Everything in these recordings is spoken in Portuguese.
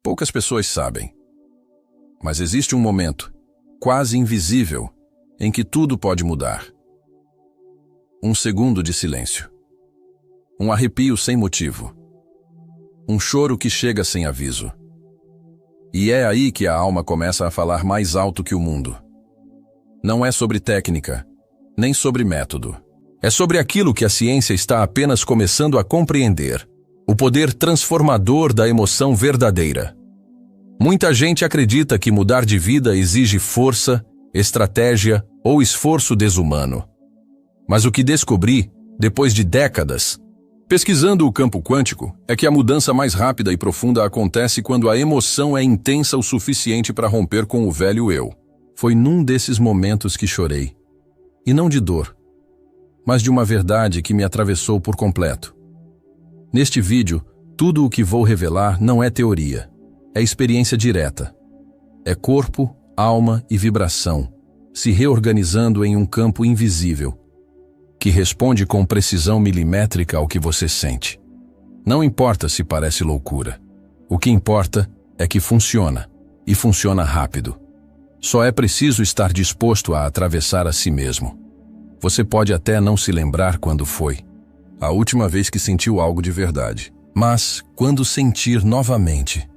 Poucas pessoas sabem. Mas existe um momento, quase invisível, em que tudo pode mudar. Um segundo de silêncio. Um arrepio sem motivo. Um choro que chega sem aviso. E é aí que a alma começa a falar mais alto que o mundo. Não é sobre técnica, nem sobre método. É sobre aquilo que a ciência está apenas começando a compreender. O poder transformador da emoção verdadeira. Muita gente acredita que mudar de vida exige força, estratégia ou esforço desumano. Mas o que descobri, depois de décadas, pesquisando o campo quântico, é que a mudança mais rápida e profunda acontece quando a emoção é intensa o suficiente para romper com o velho eu. Foi num desses momentos que chorei. E não de dor, mas de uma verdade que me atravessou por completo. Neste vídeo, tudo o que vou revelar não é teoria, é experiência direta. É corpo, alma e vibração, se reorganizando em um campo invisível, que responde com precisão milimétrica ao que você sente. Não importa se parece loucura. O que importa é que funciona, e funciona rápido. Só é preciso estar disposto a atravessar a si mesmo. Você pode até não se lembrar quando foi a última vez que sentiu algo de verdade. Mas, quando sentir novamente,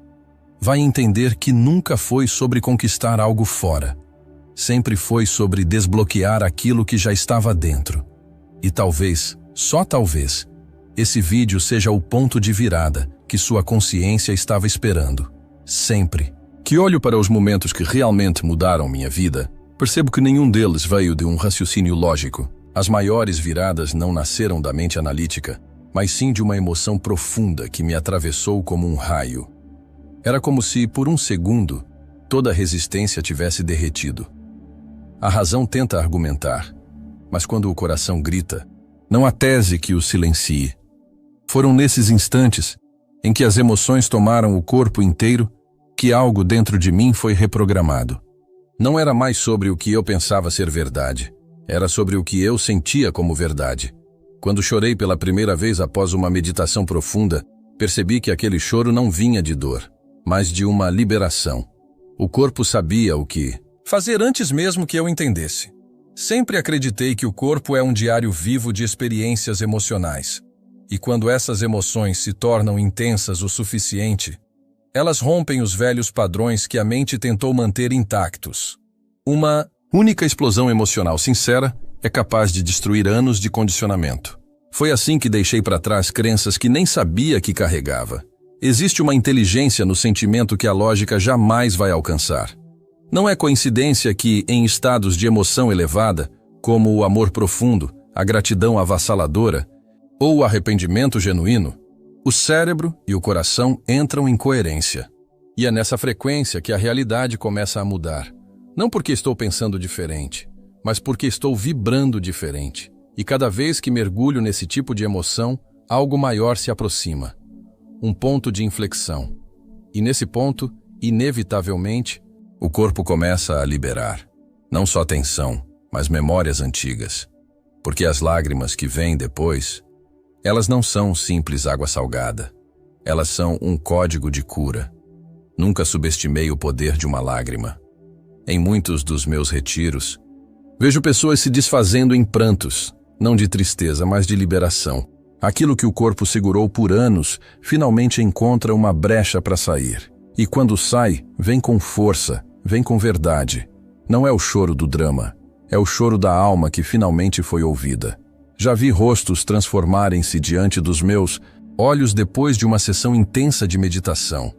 vai entender que nunca foi sobre conquistar algo fora. Sempre foi sobre desbloquear aquilo que já estava dentro. E talvez, só talvez, esse vídeo seja o ponto de virada que sua consciência estava esperando. Sempre. Que olho para os momentos que realmente mudaram minha vida, percebo que nenhum deles veio de um raciocínio lógico. As maiores viradas não nasceram da mente analítica, mas sim de uma emoção profunda que me atravessou como um raio. Era como se, por um segundo, toda a resistência tivesse derretido. A razão tenta argumentar, mas quando o coração grita, não há tese que o silencie. Foram nesses instantes, em que as emoções tomaram o corpo inteiro, que algo dentro de mim foi reprogramado. Não era mais sobre o que eu pensava ser verdade. Era sobre o que eu sentia como verdade. Quando chorei pela primeira vez após uma meditação profunda, percebi que aquele choro não vinha de dor, mas de uma liberação. O corpo sabia o que fazer antes mesmo que eu entendesse. Sempre acreditei que o corpo é um diário vivo de experiências emocionais. E quando essas emoções se tornam intensas o suficiente, elas rompem os velhos padrões que a mente tentou manter intactos. Uma única explosão emocional sincera é capaz de destruir anos de condicionamento. Foi assim que deixei para trás crenças que nem sabia que carregava. Existe uma inteligência no sentimento que a lógica jamais vai alcançar. Não é coincidência que, em estados de emoção elevada, como o amor profundo, a gratidão avassaladora ou o arrependimento genuíno, o cérebro e o coração entram em coerência. E é nessa frequência que a realidade começa a mudar. Não porque estou pensando diferente, mas porque estou vibrando diferente. E cada vez que mergulho nesse tipo de emoção, algo maior se aproxima. Um ponto de inflexão. E nesse ponto, inevitavelmente, o corpo começa a liberar. Não só tensão, mas memórias antigas. Porque as lágrimas que vêm depois, elas não são simples água salgada. Elas são um código de cura. Nunca subestimei o poder de uma lágrima. Em muitos dos meus retiros, vejo pessoas se desfazendo em prantos, não de tristeza, mas de liberação. Aquilo que o corpo segurou por anos, finalmente encontra uma brecha para sair. E quando sai, vem com força, vem com verdade. Não é o choro do drama, é o choro da alma que finalmente foi ouvida. Já vi rostos transformarem-se diante dos meus olhos depois de uma sessão intensa de meditação.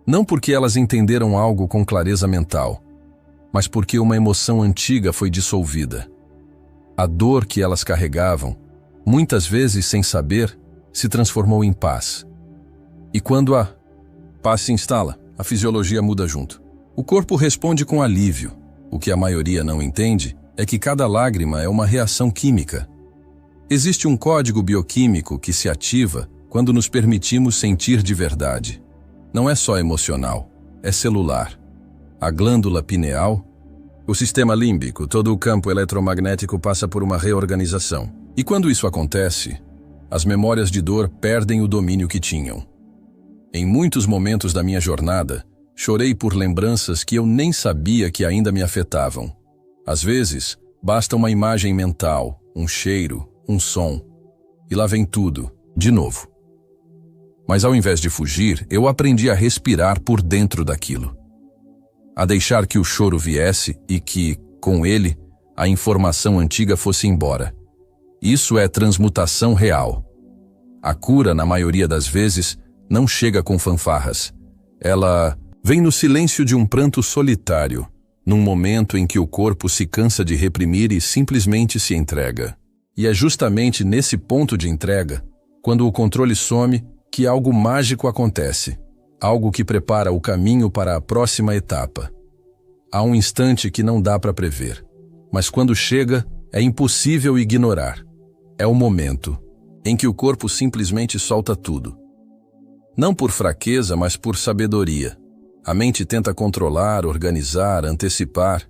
Não porque elas entenderam algo com clareza mental, mas porque uma emoção antiga foi dissolvida. A dor que elas carregavam, muitas vezes sem saber, se transformou em paz. E quando a paz se instala, a fisiologia muda junto. O corpo responde com alívio. O que a maioria não entende é que cada lágrima é uma reação química. Existe um código bioquímico que se ativa quando nos permitimos sentir de verdade. Não é só emocional, é celular. A glândula pineal, o sistema límbico, todo o campo eletromagnético passa por uma reorganização. E quando isso acontece, as memórias de dor perdem o domínio que tinham. Em muitos momentos da minha jornada, chorei por lembranças que eu nem sabia que ainda me afetavam. Às vezes, basta uma imagem mental, um cheiro, um som, e lá vem tudo, de novo. Mas ao invés de fugir, eu aprendi a respirar por dentro daquilo. A deixar que o choro viesse e que, com ele, a informação antiga fosse embora. Isso é transmutação real. A cura, na maioria das vezes, não chega com fanfarras. Ela vem no silêncio de um pranto solitário, num momento em que o corpo se cansa de reprimir e simplesmente se entrega. E é justamente nesse ponto de entrega, quando o controle some, que algo mágico acontece. Algo que prepara o caminho para a próxima etapa. Há um instante que não dá para prever, mas quando chega, é impossível ignorar. É o momento em que o corpo simplesmente solta tudo. Não por fraqueza, mas por sabedoria. A mente tenta controlar, organizar, antecipar,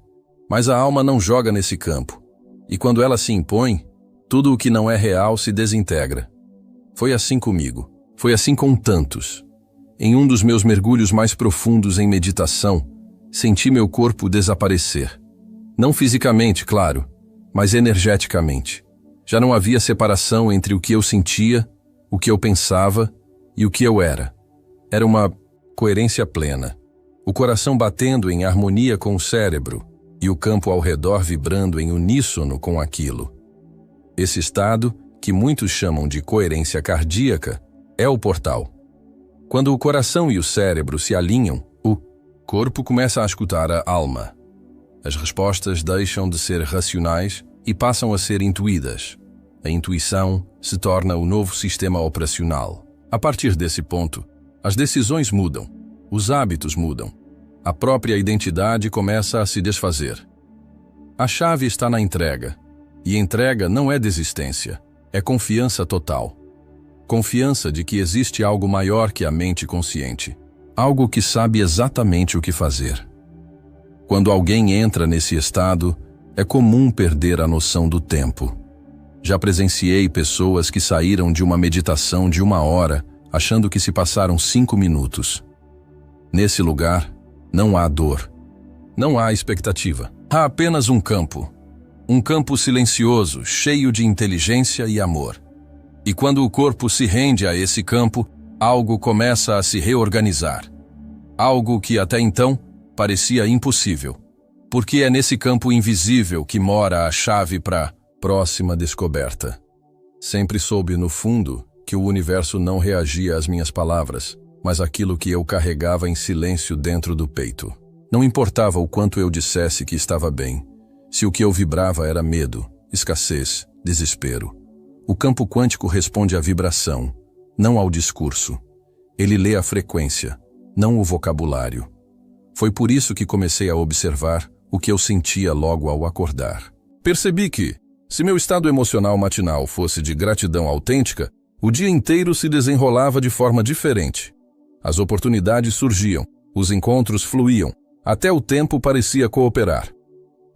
mas a alma não joga nesse campo. E quando ela se impõe, tudo o que não é real se desintegra. Foi assim comigo. Foi assim com tantos. Em um dos meus mergulhos mais profundos em meditação, senti meu corpo desaparecer. Não fisicamente, claro, mas energeticamente. Já não havia separação entre o que eu sentia, o que eu pensava e o que eu era. Era uma coerência plena. O coração batendo em harmonia com o cérebro e o campo ao redor vibrando em uníssono com aquilo. Esse estado, que muitos chamam de coerência cardíaca, é o portal. Quando o coração e o cérebro se alinham, o corpo começa a escutar a alma. As respostas deixam de ser racionais e passam a ser intuídas. A intuição se torna o novo sistema operacional. A partir desse ponto, as decisões mudam, os hábitos mudam, a própria identidade começa a se desfazer. A chave está na entrega, e entrega não é desistência, é confiança total. Confiança de que existe algo maior que a mente consciente, algo que sabe exatamente o que fazer. Quando alguém entra nesse estado, é comum perder a noção do tempo. Já presenciei pessoas que saíram de uma meditação de 1 hora, achando que se passaram 5 minutos. Nesse lugar, não há dor, não há expectativa. Há apenas um campo silencioso, cheio de inteligência e amor. E quando o corpo se rende a esse campo, algo começa a se reorganizar. Algo que até então parecia impossível. Porque é nesse campo invisível que mora a chave para a próxima descoberta. Sempre soube, no fundo, que o universo não reagia às minhas palavras, mas àquilo que eu carregava em silêncio dentro do peito. Não importava o quanto eu dissesse que estava bem, se o que eu vibrava era medo, escassez, desespero. O campo quântico responde à vibração, não ao discurso. Ele lê a frequência, não o vocabulário. Foi por isso que comecei a observar o que eu sentia logo ao acordar. Percebi que, se meu estado emocional matinal fosse de gratidão autêntica, o dia inteiro se desenrolava de forma diferente. As oportunidades surgiam, os encontros fluíam, até o tempo parecia cooperar.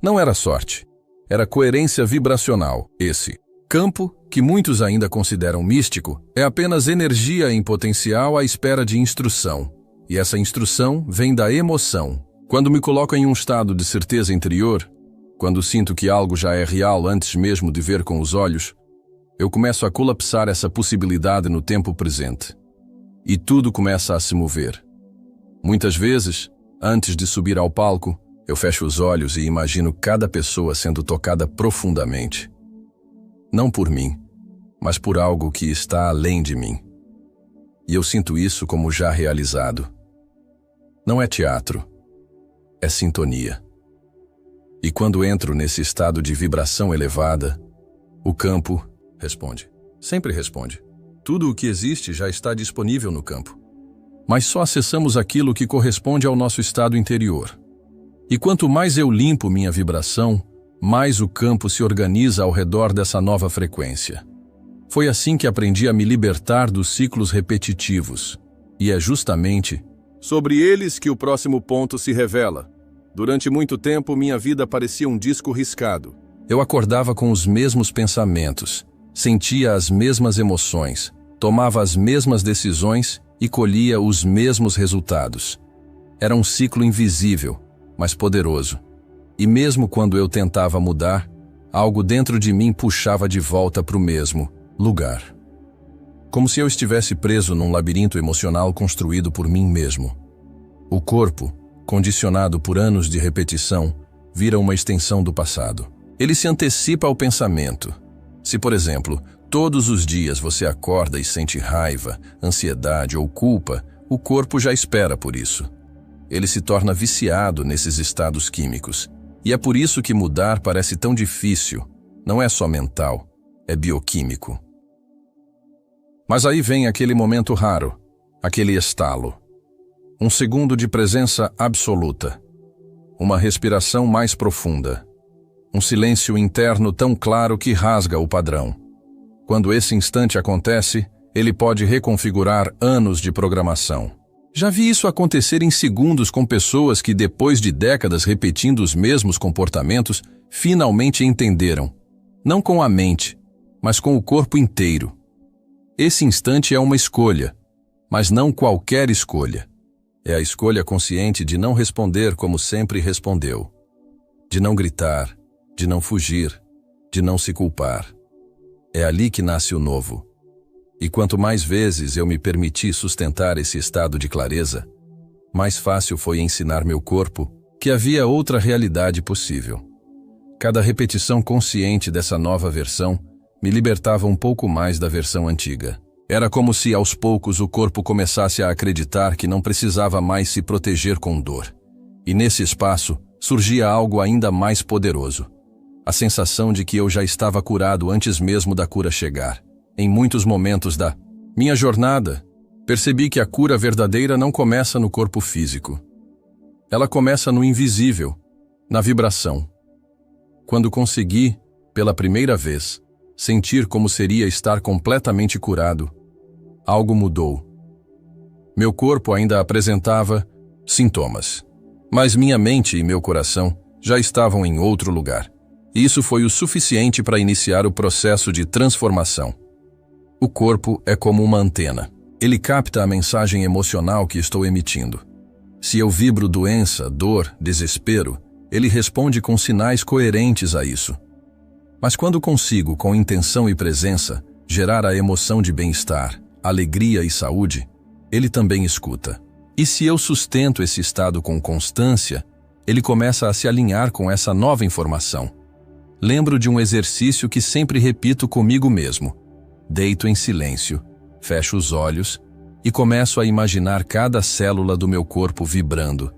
Não era sorte, era coerência vibracional. Esse campo, que muitos ainda consideram místico, é apenas energia em potencial à espera de instrução. E essa instrução vem da emoção. Quando me coloco em um estado de certeza interior, quando sinto que algo já é real antes mesmo de ver com os olhos, eu começo a colapsar essa possibilidade no tempo presente. E tudo começa a se mover. Muitas vezes, antes de subir ao palco, eu fecho os olhos e imagino cada pessoa sendo tocada profundamente. Não por mim, mas por algo que está além de mim. E eu sinto isso como já realizado. Não é teatro, é sintonia. E quando entro nesse estado de vibração elevada, o campo responde. Sempre responde. Tudo o que existe já está disponível no campo. Mas só acessamos aquilo que corresponde ao nosso estado interior. E quanto mais eu limpo minha vibração, mais o campo se organiza ao redor dessa nova frequência. Foi assim que aprendi a me libertar dos ciclos repetitivos. E é justamente sobre eles que o próximo ponto se revela. Durante muito tempo, minha vida parecia um disco riscado. Eu acordava com os mesmos pensamentos, sentia as mesmas emoções, tomava as mesmas decisões e colhia os mesmos resultados. Era um ciclo invisível, mas poderoso. E mesmo quando eu tentava mudar, algo dentro de mim puxava de volta para o mesmo lugar. Como se eu estivesse preso num labirinto emocional construído por mim mesmo. O corpo, condicionado por anos de repetição, vira uma extensão do passado. Ele se antecipa ao pensamento. Se, por exemplo, todos os dias você acorda e sente raiva, ansiedade ou culpa, o corpo já espera por isso. Ele se torna viciado nesses estados químicos. E é por isso que mudar parece tão difícil. Não é só mental, é bioquímico. Mas aí vem aquele momento raro, aquele estalo. Um segundo de presença absoluta. Uma respiração mais profunda. Um silêncio interno tão claro que rasga o padrão. Quando esse instante acontece, ele pode reconfigurar anos de programação. Já vi isso acontecer em segundos com pessoas que, depois de décadas repetindo os mesmos comportamentos, finalmente entenderam. Não com a mente, mas com o corpo inteiro. Esse instante é uma escolha, mas não qualquer escolha. É a escolha consciente de não responder como sempre respondeu. De não gritar, de não fugir, de não se culpar. É ali que nasce o novo. E quanto mais vezes eu me permiti sustentar esse estado de clareza, mais fácil foi ensinar meu corpo que havia outra realidade possível. Cada repetição consciente dessa nova versão me libertava um pouco mais da versão antiga. Era como se, aos poucos, o corpo começasse a acreditar que não precisava mais se proteger com dor. E nesse espaço, surgia algo ainda mais poderoso. A sensação de que eu já estava curado antes mesmo da cura chegar. Em muitos momentos da minha jornada, percebi que a cura verdadeira não começa no corpo físico. Ela começa no invisível, na vibração. Quando consegui, pela primeira vez, sentir como seria estar completamente curado, algo mudou. Meu corpo ainda apresentava sintomas, mas minha mente e meu coração já estavam em outro lugar. E isso foi o suficiente para iniciar o processo de transformação. O corpo é como uma antena. Ele capta a mensagem emocional que estou emitindo. Se eu vibro doença, dor, desespero, ele responde com sinais coerentes a isso. Mas quando consigo, com intenção e presença, gerar a emoção de bem-estar, alegria e saúde, ele também escuta. E se eu sustento esse estado com constância, ele começa a se alinhar com essa nova informação. Lembro de um exercício que sempre repito comigo mesmo. Deito em silêncio, fecho os olhos e começo a imaginar cada célula do meu corpo vibrando,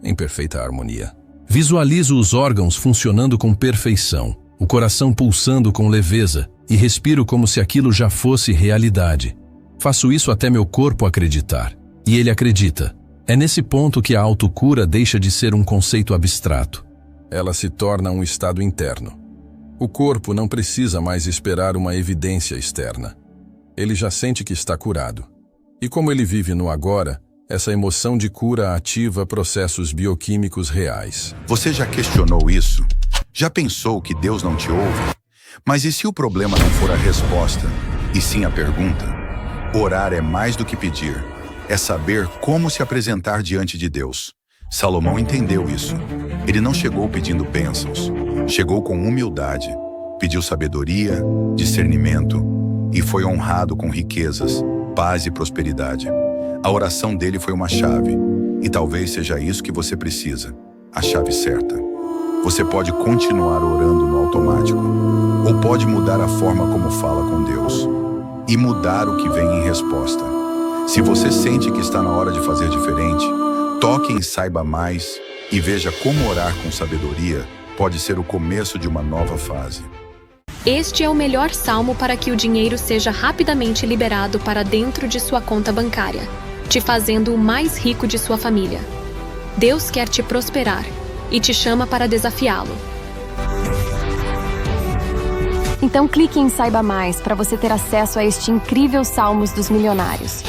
em perfeita harmonia. Visualizo os órgãos funcionando com perfeição, o coração pulsando com leveza e respiro como se aquilo já fosse realidade. Faço isso até meu corpo acreditar. E ele acredita. É nesse ponto que a autocura deixa de ser um conceito abstrato. Ela se torna um estado interno. O corpo não precisa mais esperar uma evidência externa. Ele já sente que está curado. E como ele vive no agora, essa emoção de cura ativa processos bioquímicos reais. Você já questionou isso? Já pensou que Deus não te ouve? Mas e se o problema não for a resposta, e sim a pergunta? Orar é mais do que pedir. É saber como se apresentar diante de Deus. Salomão entendeu isso. Ele não chegou pedindo bênçãos. Chegou com humildade. Pediu sabedoria, discernimento e foi honrado com riquezas, paz e prosperidade. A oração dele foi uma chave. E talvez seja isso que você precisa. A chave certa. Você pode continuar orando no automático. Ou pode mudar a forma como fala com Deus. E mudar o que vem em resposta. Se você sente que está na hora de fazer diferente, toque em Saiba Mais e veja como orar com sabedoria pode ser o começo de uma nova fase. Este é o melhor salmo para que o dinheiro seja rapidamente liberado para dentro de sua conta bancária, te fazendo o mais rico de sua família. Deus quer te prosperar e te chama para desafiá-lo. Então clique em Saiba Mais para você ter acesso a este incrível Salmos dos Milionários.